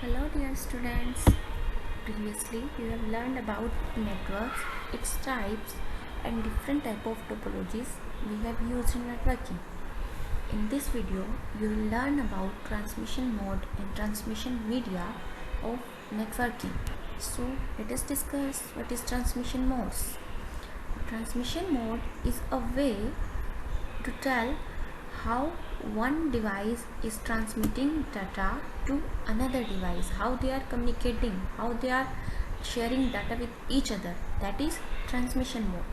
Hello dear students. Previously you have learned about networks, its types and different type of topologies we have used in networking. In this video you will learn about transmission mode and transmission media of networking. So let us discuss what is transmission modes. Transmission mode is a way to tell how one device is transmitting data to another device, how they are communicating, how they are sharing data with each other. That is transmission mode.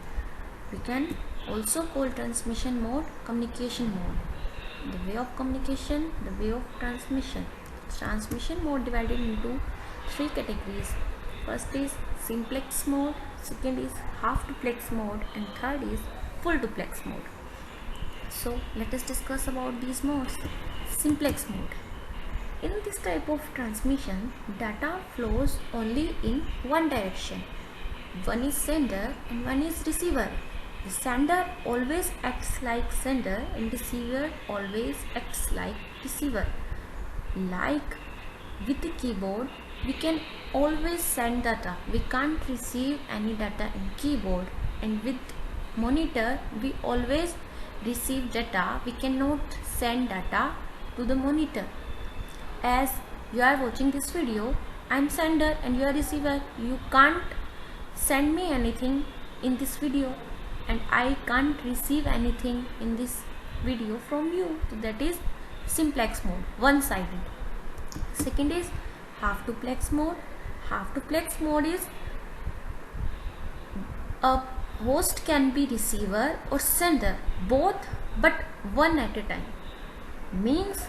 We can also call transmission mode communication mode. The way of communication, the way of transmission. Transmission mode divided into three categories. First is simplex mode, second is half duplex mode, and third is full duplex mode. So let us discuss about these modes. Simplex mode. In this type of transmission, data flows only in one direction. One is sender and one is receiver. The sender always acts like sender and receiver always acts like receiver. Like with the keyboard, we can always send data. We can't receive any data in keyboard, and with monitor we always receive data. We cannot send data to the monitor. As you are watching this video, I am sender and you are receiver. You can't send me anything in this video and I can't receive anything in this video from you. So that is simplex mode, one-sided. Second is half duplex mode. Half duplex mode is a host can be receiver or sender, both, but one at a time. Means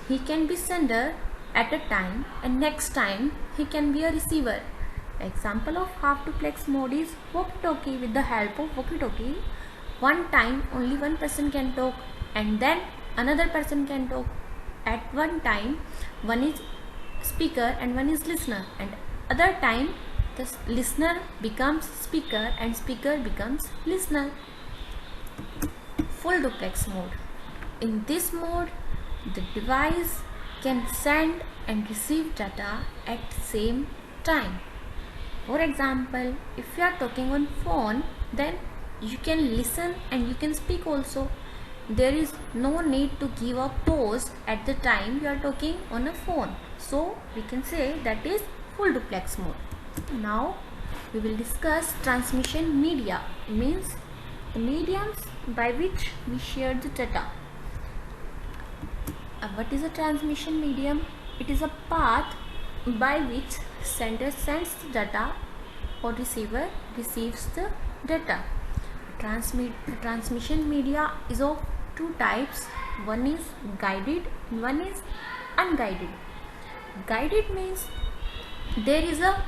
he can be sender at a time and next time he can be a receiver. Example of half duplex mode is walkie-talkie. With the help of walkie-talkie, one time only one person can talk and then another person can talk. At one time one is speaker and one is listener, and other time the listener becomes speaker and speaker becomes listener. Full duplex mode. In this mode, the device can send and receive data at same time. For example, if you are talking on phone, then you can listen and you can speak also. There is no need to give a pause at the time you are talking on a phone. So we can say that is full duplex mode. Now we will discuss transmission media, means the mediums by which we share the data. What is a transmission medium? It is a path by which sender sends the data or receiver receives the data. Transmission media is of two types. One is guided and one is unguided. Guided means there is a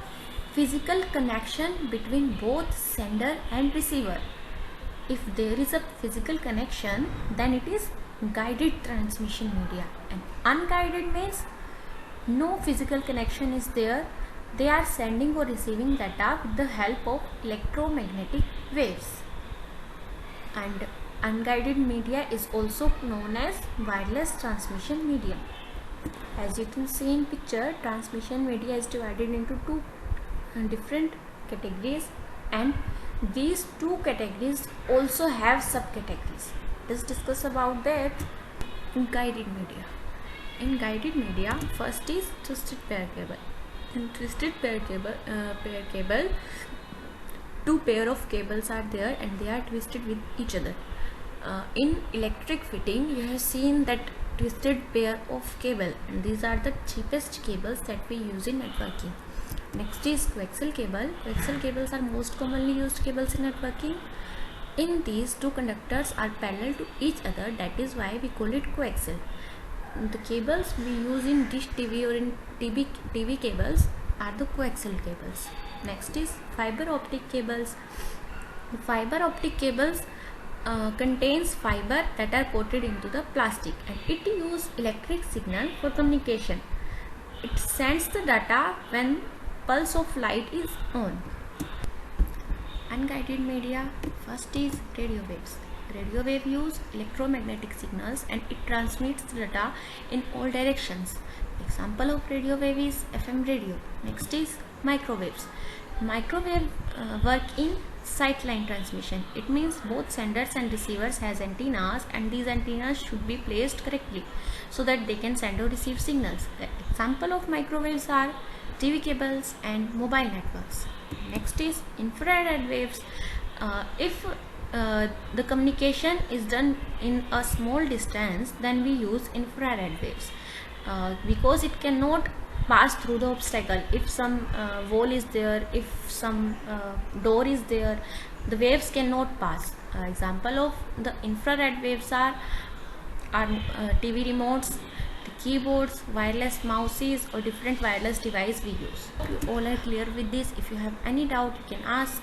physical connection between both sender and receiver. If there is a physical connection, then it is guided transmission media. And unguided means no physical connection is there. They are sending or receiving data with the help of electromagnetic waves. And unguided media is also known as wireless transmission medium. As you can see in picture, transmission media is divided into two different categories, and these two categories also have subcategories. Let's discuss about that. Guided media. In guided media, first is twisted pair cable. In twisted pair cable, two pair of cables are there and they are twisted with each other. In electric fitting, you have seen that twisted pair of cable, and these are the cheapest cables that we use in networking. Next is coaxial cable. Coaxial cables are most commonly used cables in networking. In these, two conductors are parallel to each other, that is why we call it coaxial. The cables we use in dish TV or in TV cables are the coaxial cables. Next is fiber optic cables. The fiber optic cables contains fiber that are coated into the plastic, and it uses electric signal for communication. It sends the data when pulse of light is on. Unguided media, first is radio waves. Radio wave use electromagnetic signals and it transmits the data in all directions. Example of radio wave is FM radio. Next is microwaves. Microwave work in sightline transmission. It means both senders and receivers has antennas, and these antennas should be placed correctly so that they can send or receive signals. The example of microwaves are TV cables and mobile networks. Next is infrared waves. If the communication is done in a small distance, then we use infrared waves because it cannot pass through the obstacle. If some wall is there, if some door is there, the waves cannot pass. Example of the infrared waves are TV remotes, the keyboards, wireless mouses, or different wireless device we use. Hope you all are clear with this. If you have any doubt, you can ask.